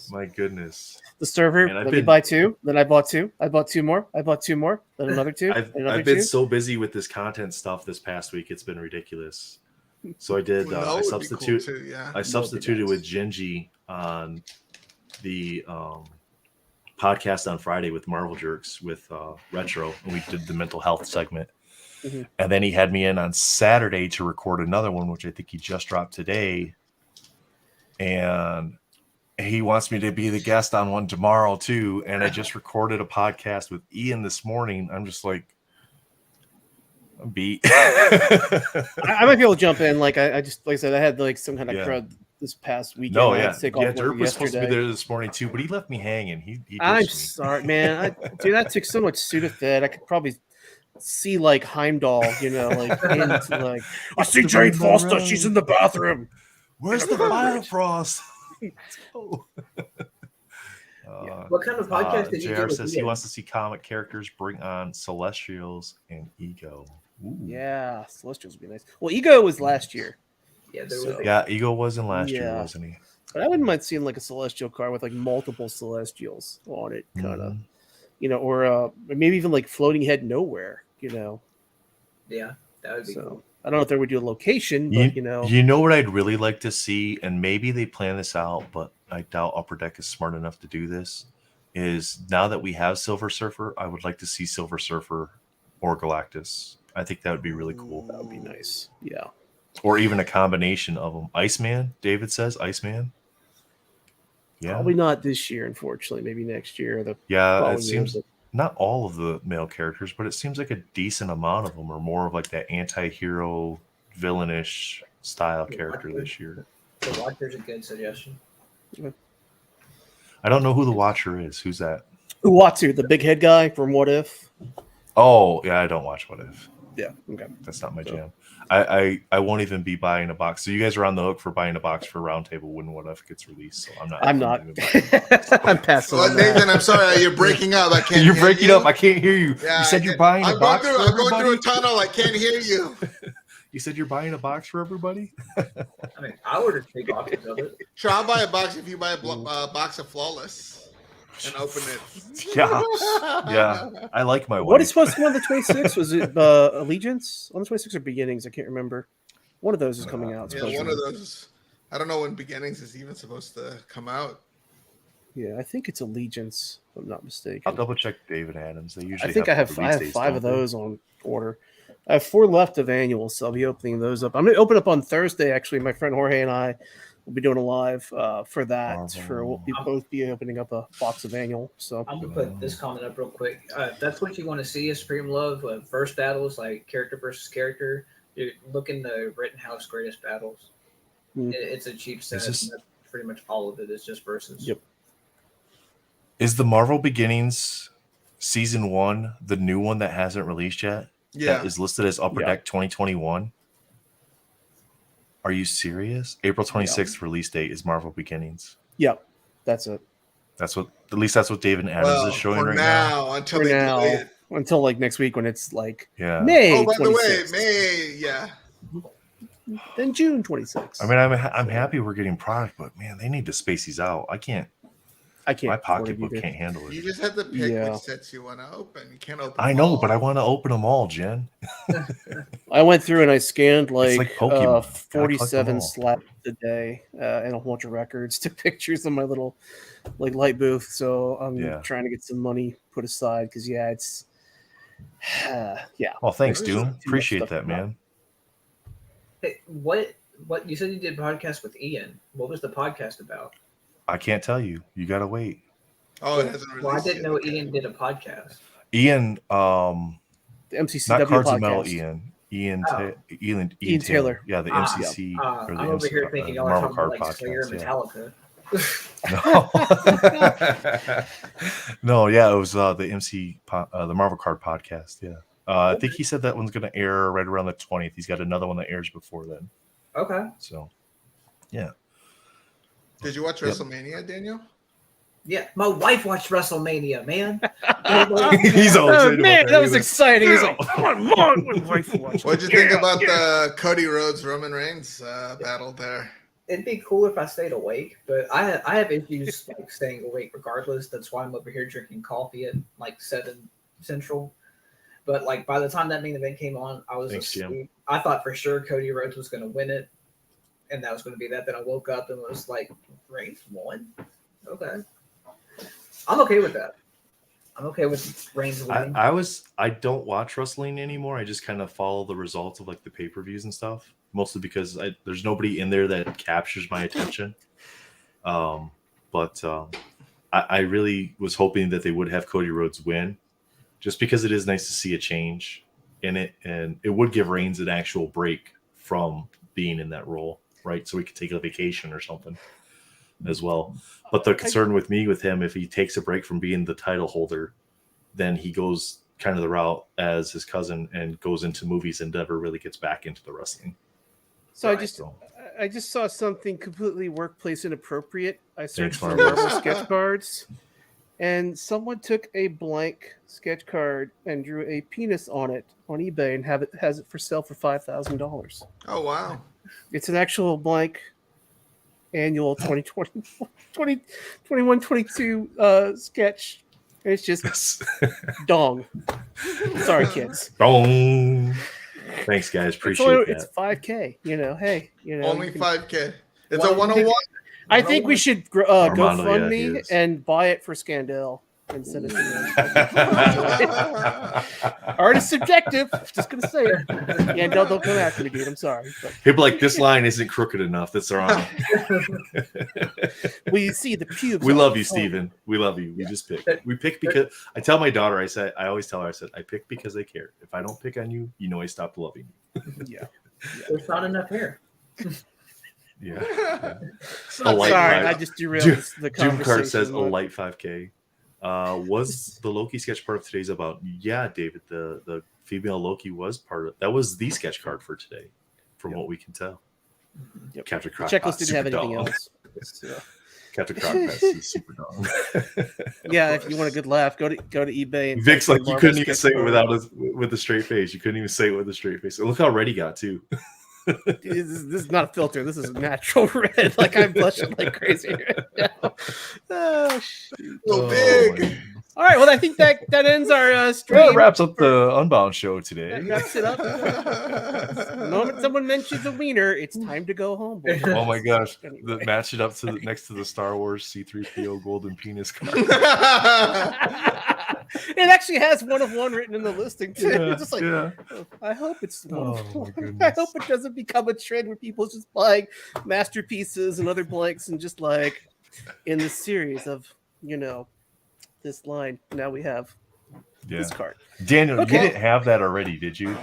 My goodness. The server. Man, Let me buy 2. Then I bought 2. I bought 2 more. I bought 2 more. Then another 2. I've been so busy with this content stuff this past week. It's been ridiculous. So I did. I substituted. Cool too, yeah. I substituted with Gingy on the podcast on Friday with Marvel Jerks with Retro, and we did the mental health segment. Mm-hmm. And then he had me in on Saturday to record another one, which I think he just dropped today. And he wants me to be the guest on one tomorrow too. And I just recorded a podcast with Ian this morning. I'm just like, I'm beat. I might be able to jump in. Like I just, like I said, I had like some kind of crud this past weekend. No, I yeah, had to take off Dirk was supposed to be there this morning too, but he left me hanging. He I'm me. sorry, man. Dude, that took so much Sudafed. I could probably see like Heimdal, like into like I see Jane Foster. She's in the bathroom. Where's the Firefrost? What kind of podcast did you do? JR says he wants to see comic characters bring on Celestials and Ego. Ooh. Yeah, Celestials would be nice. Well, Ego was last year. Yeah, there was. Yeah, Ego was in last year, wasn't he? But I wouldn't mind seeing like a Celestial card with like multiple Celestials on it, kind of, or maybe even like floating head nowhere, Yeah, that would be cool. I don't know if they would do a location, but You know what I'd really like to see, and maybe they plan this out, but I doubt Upper Deck is smart enough to do this, is now that we have Silver Surfer, I would like to see Silver Surfer or Galactus. I think that would be really cool. That would be nice. Yeah. Or even a combination of them. Iceman, David says, Iceman. Yeah. Probably not this year, unfortunately. Maybe next year. It seems not all of the male characters, but it seems like a decent amount of them are more of like that anti-hero, villainish style character this year. The Watcher's a good suggestion. Yeah. I don't know who the Watcher is. Who's that? Uatu, the big head guy from What If. Oh, yeah, I don't watch What If. Yeah, okay. That's not my jam. I won't even be buying a box. So you guys are on the hook for buying a box for Roundtable when What If gets released. So I'm not. I'm passing. Well, Nathan, I'm sorry. You're breaking up. I can't. You're breaking up. I can't hear you. Yeah, you said you're buying a box. I'm going through a tunnel. I can't hear you. You said you're buying a box for everybody. I mean, I ordered 3 boxes of it. Sure, I'll buy a box if you buy a box of Flawless and open it. Yeah. I like my wife. What is supposed to be on the 26th? Was it Allegiance on the 26th or Beginnings? I can't remember. One of those is coming out. Yeah, one of those. I don't know when Beginnings is even supposed to come out. Yeah, I think it's Allegiance, if I'm not mistaken. I'll double check David Adams. They usually. I think I have 5 of those on order. I have 4 left of annuals, so I'll be opening those up. I'm going to open up on Thursday, actually. My friend Jorge and I will be doing a live for that. We'll both be opening up a box of annual. So I'm going to put this comment up real quick. That's what you want to see is Supreme Love. First battles, like character versus character. You're looking the Rittenhouse Greatest Battles. It's a cheap set. That's pretty much all of it is just versus. Yep. Is the Marvel Beginnings Season 1 the new one that hasn't released yet? Yeah. That is listed as Upper Deck 2021. Are you serious? April 26th release date is Marvel Beginnings. Yep. That's it. That's what David Adams is showing right now. Until like next week when it's like May. Oh, by the way, May, yeah. Then June 26th. I mean, I'm happy we're getting product, but man, they need to space these out. I can't. My pocketbook can't handle it. You just have to pick which sets you want to open. You can't open. I know, but I want to open them all, Jen. I went through and I scanned like 47 slaps a day and a whole bunch of records, took pictures of my little like light booth. So I'm trying to get some money put aside because it's Well, thanks, Doom. Appreciate that, man. Hey, what you said you did a podcast with Ian? What was the podcast about? I can't tell you. You gotta wait. Oh, it hasn't released. Well, I didn't know Ian did a podcast. Ian, the MCCW not Cards podcast. of Metal. Ian Taylor. Yeah, the MCC or the I'm over here thinking y'all are talking about like Slayer and Metallica. No, it was the Marvel Card podcast. Yeah, I think he said that one's gonna air right around the 20th. He's got another one that airs before then. Okay. So, yeah. Did you watch WrestleMania, Daniel? Yeah, my wife watched WrestleMania, man. He's all excited man, about that was exciting. He's like, come on, my wife watched. What'd you think about the Cody Rhodes Roman Reigns battle there? it'd be cool if I stayed awake, but I have issues like staying awake regardless. That's why I'm over here drinking coffee at like 7 Central. But like by the time that main event came on, I was asleep. Jim. I thought for sure Cody Rhodes was going to win it, and that was going to be that. Then I woke up and was like, Reigns won. Okay, I'm okay with that. I'm okay with Reigns winning. I don't watch wrestling anymore. I just kind of follow the results of like the pay-per-views and stuff, mostly because there's nobody in there that captures my attention. But I really was hoping that they would have Cody Rhodes win, just because it is nice to see a change in it, and it would give Reigns an actual break from being in that role, right? So we could take a vacation or something as well. But the concern with him, if he takes a break from being the title holder, then he goes kind of the route as his cousin and goes into movies and never really gets back into the wrestling. So I just saw something completely workplace inappropriate. I searched for Marvel sketch cards, and someone took a blank sketch card and drew a penis on it on eBay and has it for sale for $5,000. Oh wow! It's an actual blank annual 2021-22 sketch. And it's just dong. Sorry, kids. Dong. Thanks, guys. Appreciate that. It's $5K. Hey, only $5K. It's a 101. I think we should GoFundMe and buy it for Scandal and send it to me. Art is subjective. Just gonna say it. Yeah, don't come after me, dude. I'm sorry. He'll be like, this line isn't crooked enough. That's wrong. Well, you see the pubes. We love you, Steven. We love you. We just pick. We pick because I tell my daughter, I always tell her, I pick because I care. If I don't pick on you, I stopped loving you. Yeah. There's not enough hair. Yeah. Sorry, I just derailed the conversation. Jim Cart says a light 5K. Was the Loki sketch part of today's about? Yeah, David, the female Loki was part of that. Was the sketch card for today, from what we can tell. Yep. Captain Croc. Checklist didn't have anything else. So. Captain Croc is super dog. Yeah, if you want a good laugh, go to eBay. And Vic's like, you couldn't even say it with a straight face. You couldn't even say it with a straight face. Look how red he got too. This is not a filter. This is natural red. Like I'm blushing like crazy right now. Oh, shoot. So big. All right. Well, I think that ends our stream. That wraps up the Unbound show today. That wraps it up. The moment someone mentions a wiener, it's time to go home. Boys. Oh my gosh! Match it up to next to the Star Wars C-3PO golden penis card. It actually has 1 of 1 written in the listing too. Yeah, It's just like, I hope it's 1 of 1. I goodness. hope it doesn't become a trend where people just buying masterpieces and other blanks and just like in the series of this line. Now we have this card. Daniel, you didn't have that already, did you?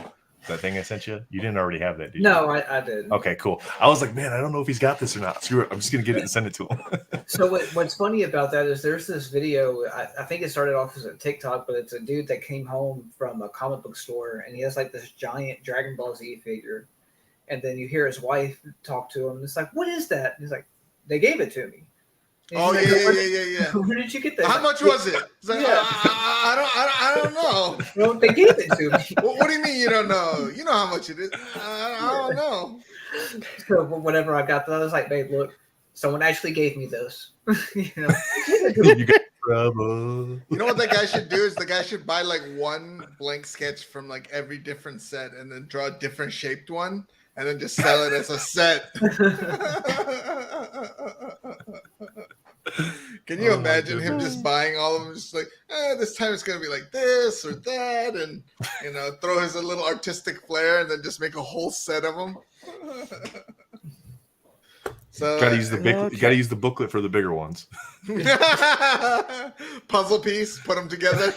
That thing I sent you? You didn't already have that, did you? No, I did. Okay, cool. I was like, man, I don't know if he's got this or not. Screw it. I'm just going to get it and send it to him. So what's funny about that is there's this video, I think it started off as a TikTok, but it's a dude that came home from a comic book store, and he has like this giant Dragon Ball Z figure. And then you hear his wife talk to him, and it's like, what is that? And he's like, they gave it to me. Oh, yeah. Where did you get that? How much was it? It's like, I don't know. Well, they gave it to me. What do you mean you don't know? You know how much it is. I don't know. So whenever I got that, I was like, babe, look, someone actually gave me this. You got trouble. You know what that guy should do is the guy should buy like one blank sketch from like every different set and then draw a different shaped one and then just sell it as a set. Can you imagine him just buying all of them? Just like, this time it's going to be like this or that. And, throw his little artistic flair and then just make a whole set of them. So Gotta use the booklet for the bigger ones. Puzzle piece, put them together.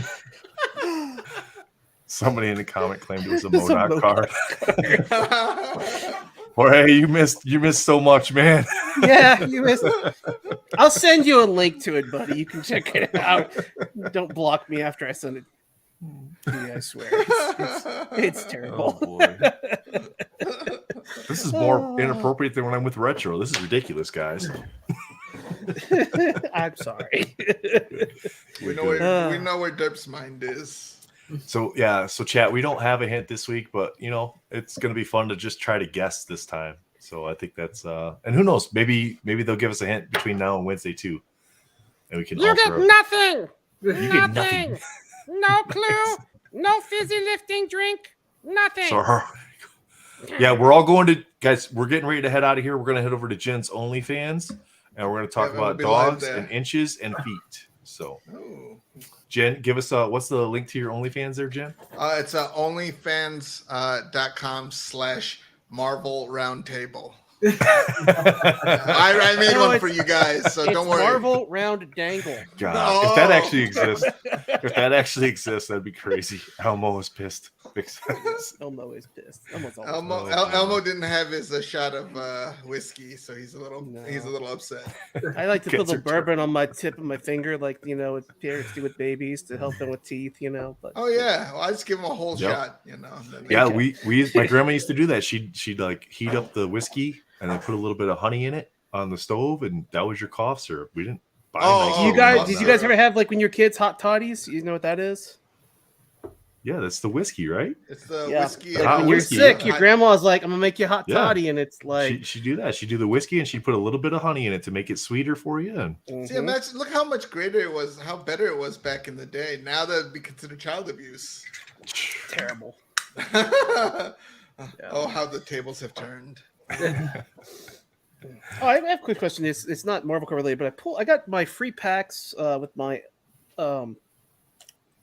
Somebody in the comment claimed it was a MODOK card. Jorge, you missed so much, man. Yeah, you missed. I'll send you a link to it, buddy. You can check it out. Don't block me after I send it. I swear, it's terrible. Oh, boy. This is more inappropriate than when I'm with Retro. This is ridiculous, guys. I'm sorry. We know where Derp's mind is. So chat, we don't have a hint this week, but it's going to be fun to just try to guess this time. So I think that's and who knows? Maybe they'll give us a hint between now and Wednesday too, and we can. You get nothing. You get nothing. No clue. No fizzy lifting drink. Nothing. So, yeah, we're all going to guys. We're getting ready to head out of here. We're gonna head over to Jen's OnlyFans, and we're gonna talk about dogs and inches and feet. So, Jen, give us what's the link to your OnlyFans there, Jen? It's onlyfans.com/Marvel Roundtable. I made one for you guys, so don't worry. Marvel Round Dangle. God, if that actually exists, that'd be crazy. Elmo is pissed. Elmo is pissed. Elmo didn't have his shot of whiskey, so he's a little upset. I like to put a bourbon on my tip of my finger, like what parents do with babies to help them with teeth, But well, I just give them a whole shot, Yeah, my grandma used to do that. She'd like heat up the whiskey and then put a little bit of honey in it on the stove, and that was your cough syrup. We didn't buy. Did you guys ever have when your kids hot toddies? You know what that is? Yeah, that's the whiskey, right? It's the whiskey. When you're sick, your grandma's like, "I'm gonna make you a hot toddy," and it's like she do that. She do the whiskey and she put a little bit of honey in it to make it sweeter for you. And see, imagine, look how much greater it was, how better it was back in the day. Now that would be considered child abuse. Terrible. Oh, how the tables have turned. I have a quick question. It's not Marvel related, but I got my free packs with my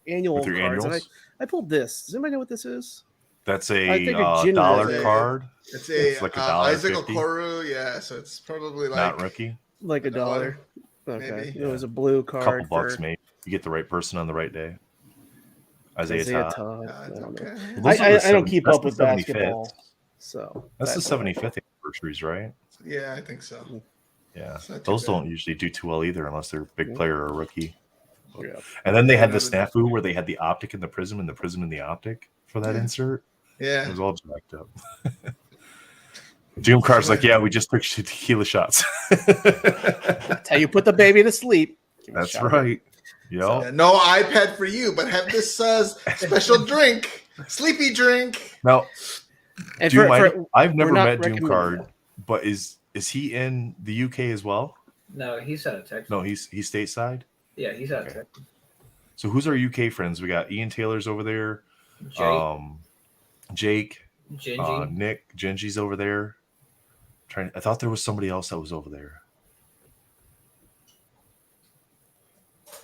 annual cards, and I pulled this. Does anybody know what this is? That's a dollar card. It's like Isaac Okoro, so it's probably not rookie. Like $1. Okay, maybe. It was a blue card. Couple bucks, maybe. You get the right person on the right day. Isaiah Todd. I don't keep up with basketball, so that's the 75th anniversaries, right? Yeah, I think so. Yeah, those don't usually do too well either, unless they're a big player or a rookie. Yeah. And then they had the snafu where they had the optic in the prism and the prism in the optic for that insert. Yeah, it was all jacked up. Doom Car's like, we just took tequila shots. That's how you put the baby to sleep. That's right. So, no iPad for you, but have this special drink, sleepy drink. Now, I've never met Doom Card, but is he in the UK as well? No, he's out of Texas. No, he's stateside. Yeah, he's out of Texas. So who's our UK friends? We got Ian Taylor's over there. Jake, Genji. Nick, Genji's over there. I thought there was somebody else that was over there.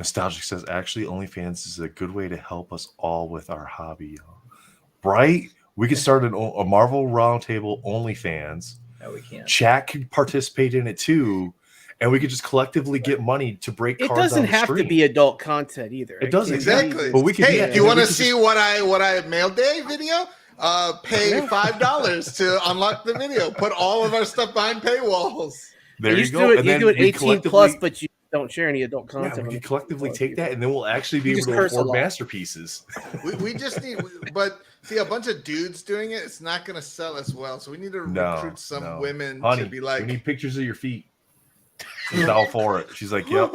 Nostalgic says, actually, OnlyFans is a good way to help us all with our hobby. Right? We could start a Marvel Roundtable OnlyFans. No, we can't. Chat can participate in it too. And we could just collectively get money to break cards. It doesn't have to be adult content either. It doesn't. Exactly. But we can do you want to see what I mail day video? Pay $5 to unlock the video. Put all of our stuff behind paywalls. There you go. You do it 18 plus, but you don't share any adult content. Yeah, we can collectively take that, and then we'll actually be able to afford masterpieces. We just need, but see, a bunch of dudes doing it, it's not going to sell as well. So we need to recruit some women to be like, we need pictures of your feet. She's all for it. She's like, yep.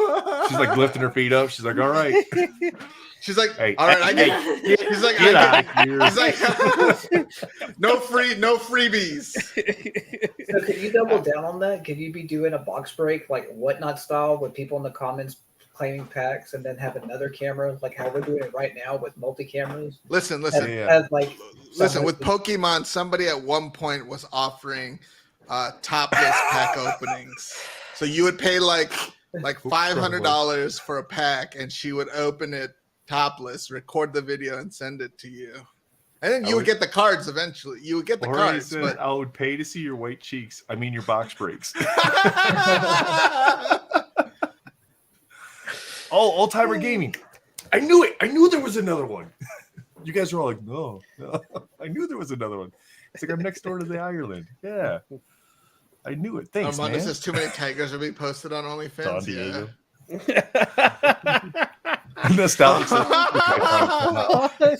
She's like lifting her feet up. She's like, all right. She's like, hey, all right. He's like, no freebies. So could you double down on that? Could you be doing a box break like Whatnot style with people in the comments claiming packs, and then have another camera like how we're doing it right now with multi cameras? Listen. With Pokemon, somebody at one point was offering topless pack openings. So you would pay like $500 for a pack, and she would open it topless, record the video, and send it to you. And then you would get the cards eventually. You would get the cards. But I would pay to see your white cheeks. I mean, your box breaks. Old Timer Gaming. I knew it. I knew there was another one. You guys were all like, no. I knew there was another one. It's like I'm next door to the Ireland. Yeah. I knew it. Thanks, Armando man. says too many tigers will be posted on OnlyFans. Don Diego. Nostalgic.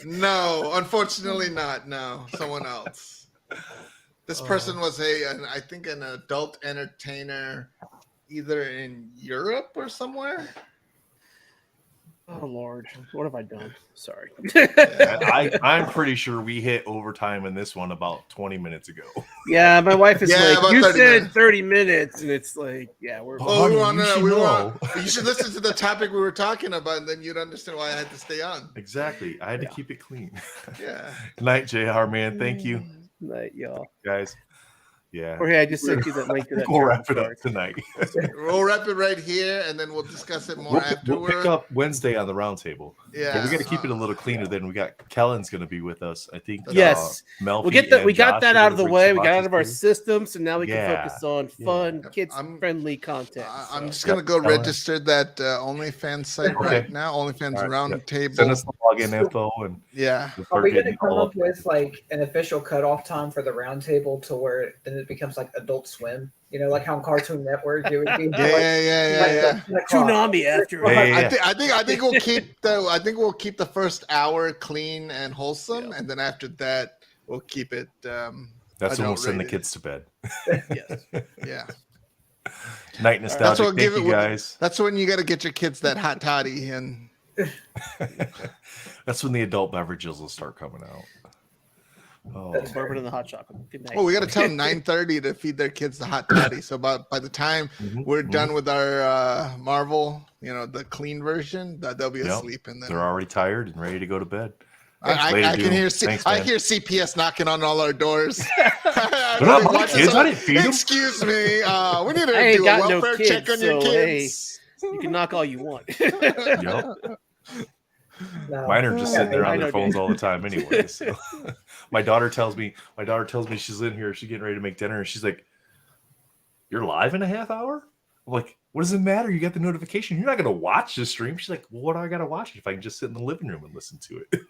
No, unfortunately not. No, someone else. This person was I think an adult entertainer, either in Europe or somewhere. Oh Lord, what have I done? Sorry. I'm pretty sure we hit overtime in this one about 20 minutes ago. Yeah, my wife is Yeah, like, about you 30 said minutes. 30 minutes, and it's like, yeah, we're. Oh, we honey, want you should we know. want. You should listen to the topic we were talking about, and then you'd understand why I had to stay on. Exactly. I had to Yeah. keep it clean. Yeah. Good night, JR, man. Thank you, Night, y'all. guys. Yeah. Or hey, I just sent you that link to that. We'll wrap it travel up tonight. We'll wrap it right here, and then we'll discuss it more We'll afterward. pick up Wednesday on the roundtable. Yeah, But we got to keep it a little cleaner. Then we got Kellen's going to be with us. I think. Yes. Melfi We'll get that. and We got Josh that are out of the gonna way. bring We got it some out of our boxes system, so now we can Yeah. focus on fun, kids-friendly content. I'm so. just gonna go register that OnlyFans site Okay. right now. OnlyFans All right, Roundtable. Send us the login info and Yeah. we'll Are start we going getting to come all up with like an official cutoff time for the roundtable to where then it becomes like Adult Swim? You know, like how on Cartoon Network it would be. Yeah. Tsunami after. Hey, I think we'll keep the first hour clean and wholesome, and then after that we'll keep it. That's when we'll adult send the rated. kids to bed. Yes. Yeah. Night nostalgic. what Thank you guys. That's when you got to get your kids that hot toddy, and That's when the adult beverages will start coming out. Oh, That's Bourbon and the hot chocolate. Good night. we got to tell them 9:30 to feed their kids the hot toddy. So by the time we're done with our Marvel, the clean version, that they'll be asleep, and then they're already tired and ready to go to bed. I Later, can dude. hear Thanks, I man. hear CPS knocking on all our doors. They're not my kids. I didn't feed them. Excuse me. We need I to ain't do a got no welfare kids, check on your so, kids. You can knock all you want. Yep. No. Mine are just sitting there I on their know, phones dude. all the time anyway. So. My daughter tells me she's in here, she's getting ready to make dinner, and she's like, "You're live in a half hour?" I'm like, "What does it matter? You got the notification. You're not gonna watch the stream." She's like, "Well, what do I gotta watch if I can just sit in the living room and listen to it?"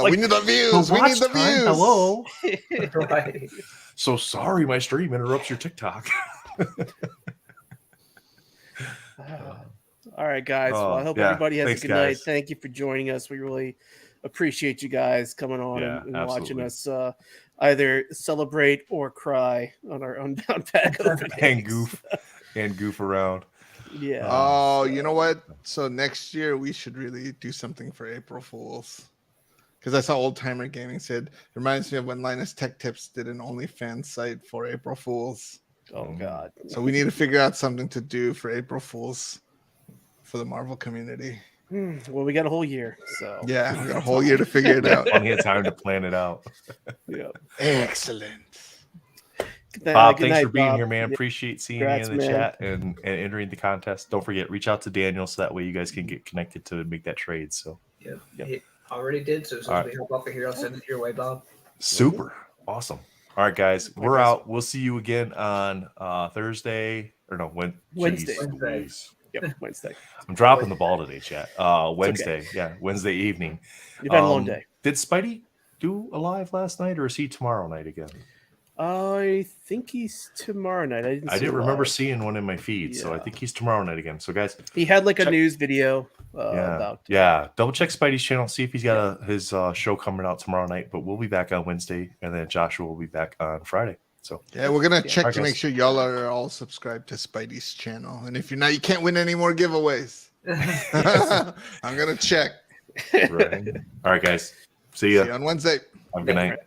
We need the views. We need the time? views. Hello. Right. So sorry, my stream interrupts your TikTok. All right, guys. Well, I hope everybody has a good night. Thank you for joining us. We really appreciate you guys coming on and watching us either celebrate or cry on our Unbound pack openings. and goof around. Yeah. Oh, you know what? So next year we should really do something for April Fools. Because I saw Old Timer Gaming said it reminds me of when Linus Tech Tips did an OnlyFans site for April Fools. Oh God. So we need to figure out something to do for April Fools for the Marvel community. Well, we got a whole year, so yeah, we got a whole year to figure it out. Plenty of time to plan it out. Yeah. Excellent. Bob, thanks night, for being Bob. here, man. Appreciate seeing you in the chat and entering the contest. Don't forget, reach out to Daniel so that way you guys can get connected to make that trade. So Yep. He already did. So as soon as we hop off of here, I'll send it your way, Bob. Super. Awesome. All right, guys. We're out. We'll see you again on Thursday. Or no, Wednesday. Yep, Wednesday. I'm dropping the ball today, chat. Wednesday. Okay. Yeah, Wednesday evening. You've had a long day. Did Spidey do a live last night, or is he tomorrow night again? I think he's tomorrow night. I didn't remember seeing one in my feed, so I think he's tomorrow night again. So, guys, he had like a news video about. Double check Spidey's channel, see if he's got his show coming out tomorrow night. But we'll be back on Wednesday, and then Joshua will be back on Friday. So we're gonna check to make sure y'all are all subscribed to Spidey's channel, and if you're not, you can't win any more giveaways. I'm gonna check. Right. All right, guys. See you on Wednesday. Have a good night.